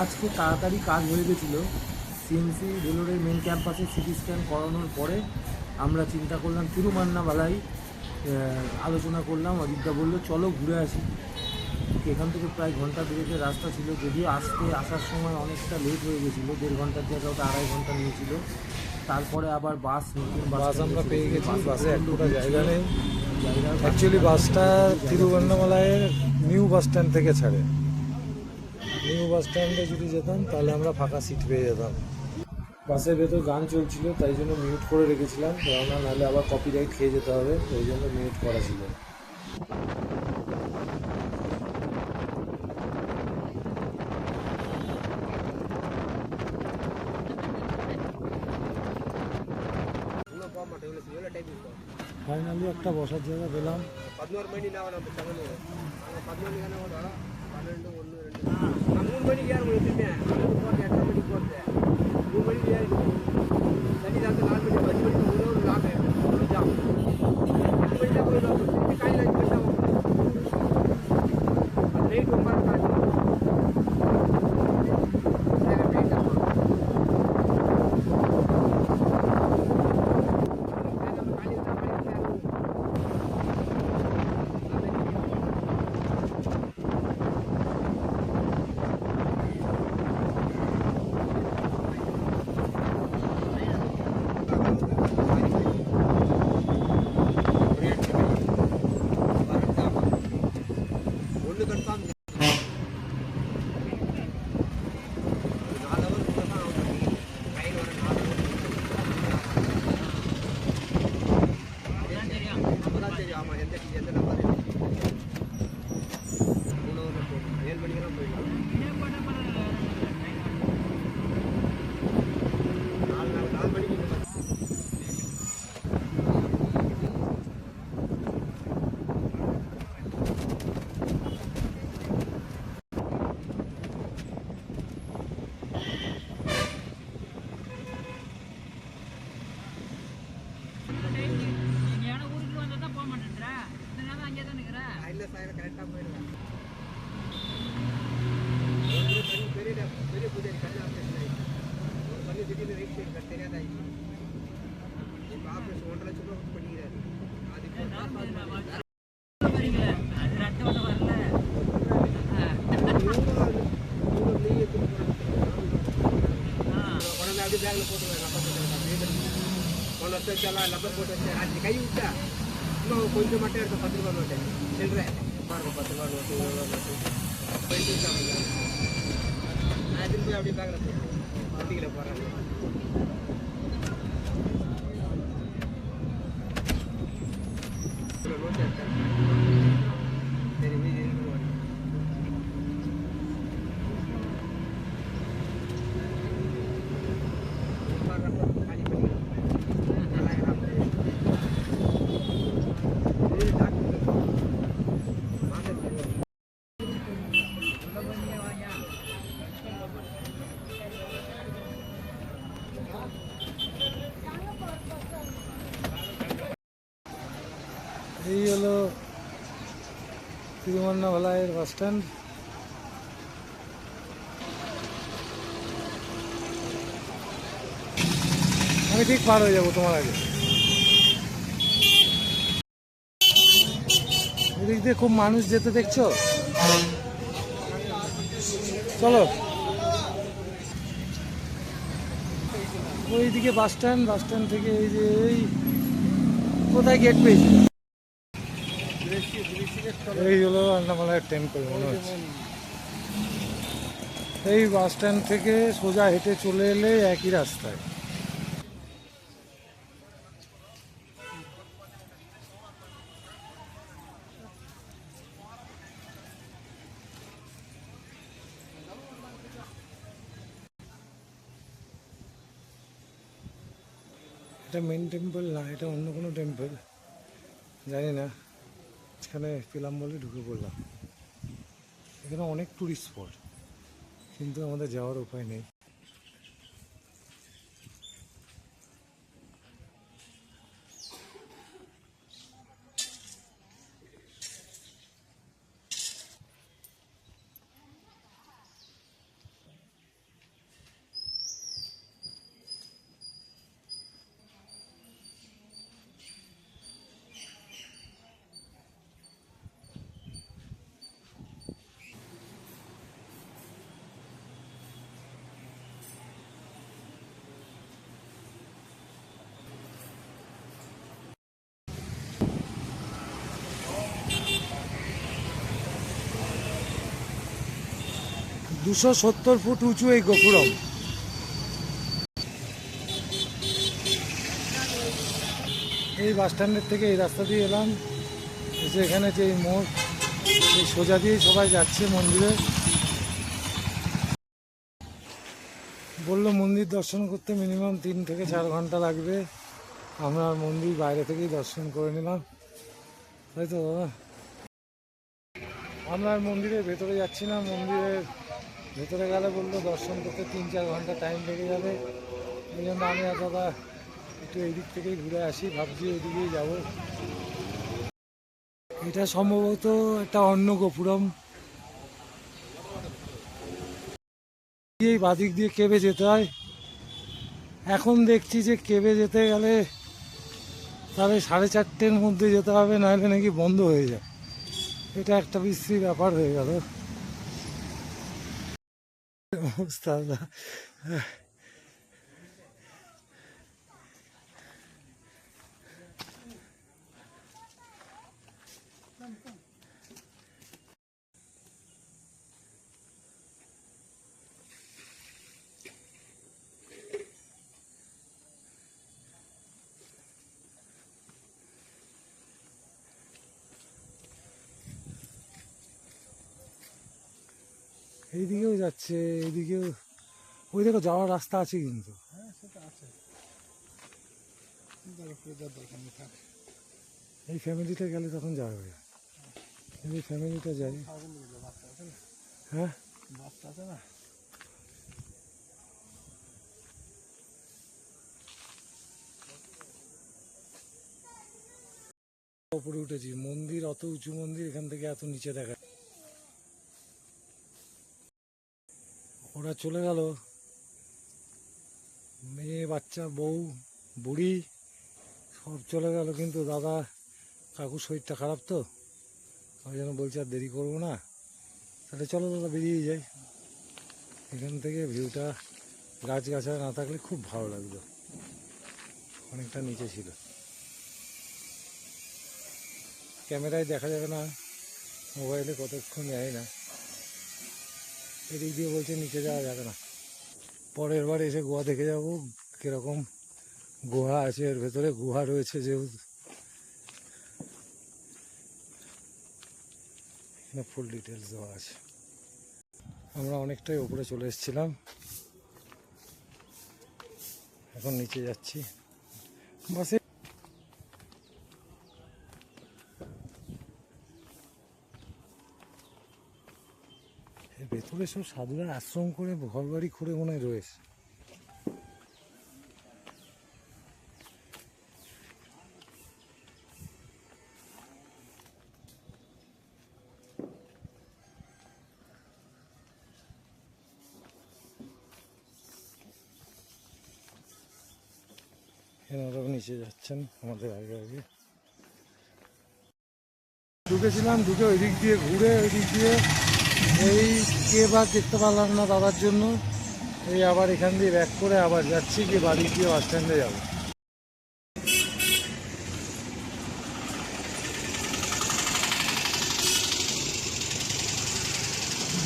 আজকে তাড়াতাড়ি কাজ হয়ে গেছিলো। সিএমসি ভেলোরের মেন ক্যাম্পাসে সিটি স্ক্যান করানোর পরে আমরা চিন্তা করলাম তিরুমান্নামালাই আলোচনা করলাম। অজিতদা বললো চলো ঘুরে আসি। এখান থেকে প্রায় ঘন্টা দেড়েকের রাস্তা ছিল, যদিও আসার সময় অনেকটা লেট হয়ে গেছিলো, 1.5 ঘন্টার জায়গায় ওটা 2.5 ঘন্টা নিয়েছিল। তারপরে আবার নতুন বাস আমরা পেয়ে গেছি। বাসে এক ফোঁটা জায়গা নেই। জায়গা অ্যাকচুয়ালি বাসটা তিরুবন্নামালাইয়ের নিউ বাস স্ট্যান্ড থেকে ছাড়ে। নিউ বাস স্ট্যান্ডে যদি যেতাম তাহলে আমরা ফাঁকা সিট পেয়ে যেতাম। বাসের ভেতর গান চলছিল, তাই জন্য মিউট করে রেখেছিলাম, কেননা নাহলে আবার কপিরাইট খেয়ে যেতে হবে, ওই জন্য মিউট করা ছিল। ফাইনালি একটা বসার জায়গা পেলাম। லப்பர் போட்டு வச்சு ராத்திரி கை விட்டா இன்னும் கொஞ்சம் மட்டும் எடுத்து 10 ரூபா நோட்டு சில்லற பாருங்க 10 ரூபா நோட்டு 20 ரூபா நோட்டு போயிட்டு இருக்காங்க. நான் திரும்பி அப்படியே பேக்கில் வண்டியில் போகிறேன். நோட்டு எடுத்தேன். சரி மீதி இருக்கு காலி பண்ணி এই হলো তিরুমান্নামালাইয়ের বাস স্ট্যান্ড। আমি ঠিক পার হয়ে যাবো তোমার আগে। এদিক দিয়ে খুব মানুষ যেতে দেখছো, চলো। ওইদিকে বাস স্ট্যান্ড থেকে এই যে এই কোথায় গেট পেয়েছি, এই হলো আন্নামালাইয়ের টেম্পল মনে হচ্ছে। এই বাস স্ট্যান্ড থেকে সোজা হেঁটে চলে এলে একই রাস্তায়। এটা মেন টেম্পল না, এটা অন্য কোনো টেম্পল জানি না। এখানে পেলাম বলে ঢুকে পড়লাম। এখানে অনেক টুরিস্ট স্পট, কিন্তু আমাদের যাওয়ার উপায় নেই। 270 ফুট উঁচু এই গোপুরম। এই বাস স্ট্যান্ডের থেকে এই রাস্তা দিয়ে এলাম, এসে এখানে যে এই মোড়, এই সোজা দিয়েই সবাই যাচ্ছে মন্দিরে। বললো মন্দির দর্শন করতে মিনিমাম 3 থেকে 4 ঘন্টা লাগবে। আমরা মন্দির বাইরে থেকেই দর্শন করে নিলাম, তাই তো দাদা? আমরা আর মন্দিরের ভেতরে যাচ্ছি না, মন্দিরের ভেতরে গেলে বললো দর্শন করতে 3-4 ঘন্টা টাইম লেগে যাবে। এই জন্য আমি আর দাদা একটু এই দিক থেকেই ঘুরে আসি, ভাবছি ওইদিকেই যাবো। এটা সম্ভবত একটা অন্য গোপুরম। এই বাদিক দিয়ে কেবে যেতে হয়। এখন দেখছি যে কেবে যেতে গেলে তাহলে 4:30-র মধ্যে যেতে হবে, নাহলে নাকি বন্ধ হয়ে যায়। এটা একটা বিশ্রী ব্যাপার হয়ে গেল অবস্থা। এইদিকেও যাচ্ছে, এইদিকেও ওই দেখো যাওয়ার রাস্তা আছে কিন্তু। এই ফ্যামিলিটা গেলে তখন যাওয়া হবে, এই ফ্যামিলিটা যাই। হ্যাঁ উপরে উঠেছি, মন্দির অত উঁচু মন্দির, এখান থেকে এত নিচে দেখা। ওরা চলে গেল, মেয়ে বাচ্চা বউ বুড়ি সব চলে গেল, কিন্তু দাদা কাকুর শরীরটা খারাপ তো, ওই জন্য বলছে আর দেরি করবো না, তাহলে চলো দাদা বেরিয়ে যাই। এখান থেকে ভিউটা গাছগাছালি না থাকলে খুব ভালো লাগতো, অনেকটা নিচে ছিল। ক্যামেরায় দেখা যাবে না, মোবাইলে কতক্ষণ যায় না। এদিক দিয়ে বলছে নিচে যাওয়া যাবে না, পরের বার এসে গুহা দেখে যাব কিরকম গুহা আছে, এর ভেতরে গুহা রয়েছে যেহেতু। এখানে ফুল ডিটেলস দেওয়া আছে। আমরা অনেকটাই উপরে চলে এসেছিলাম, এখন নিচে যাচ্ছি বাসে। ভেতরে সব সাধুরা আশ্রম করে ঘর বাড়ি করে মনে হয় রয়েছে। এনারাও নিচে যাচ্ছেন আমাদের আগে আগে। ঢুকেছিলাম, ঢুকে ওই দিক দিয়ে ঘুরে ওই দিক দিয়ে এই কেবার দেখতে পারলাম না দাদার জন্য, এই আবার এখান দিয়ে ব্যাক করে আবার যাচ্ছি, গিয়ে বাড়ি গিয়ে বাস স্ট্যান্ডে যাবো।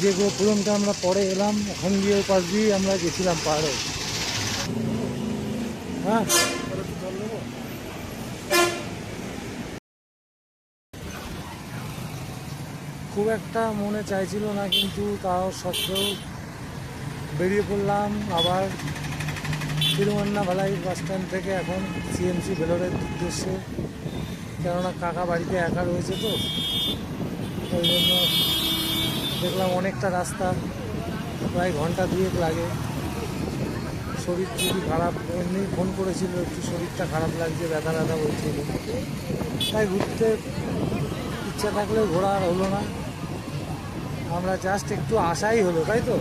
যে গোপুরমটা আমরা পরে এলাম, ওখান দিয়ে পাশ দিয়ে আমরা গেছিলাম পাহাড়ে। হ্যাঁ খুব একটা মনে চাইছিল না, কিন্তু তাও সত্ত্বেও বেরিয়ে পড়লাম আবার তিরুভান্নামালাই বাস স্ট্যান্ড থেকে এখন সিএমসি ভেলোরের উদ্দেশ্যে। কেননা কাকা বাড়িতে একা রয়েছে তো, ওই জন্য দেখলাম অনেকটা রাস্তা, প্রায় ঘন্টা 2 লাগে। শরীর যদি খারাপ, এমনি ফোন করেছিল একটু শরীরটা খারাপ লাগছে, ব্যথা ব্যথা বলছিল, তাই ঘুরতে ইচ্ছা থাকলেও ঘোরা আর হলো না। আমরা জাস্ট একটু আশাই হলো, তাই তো।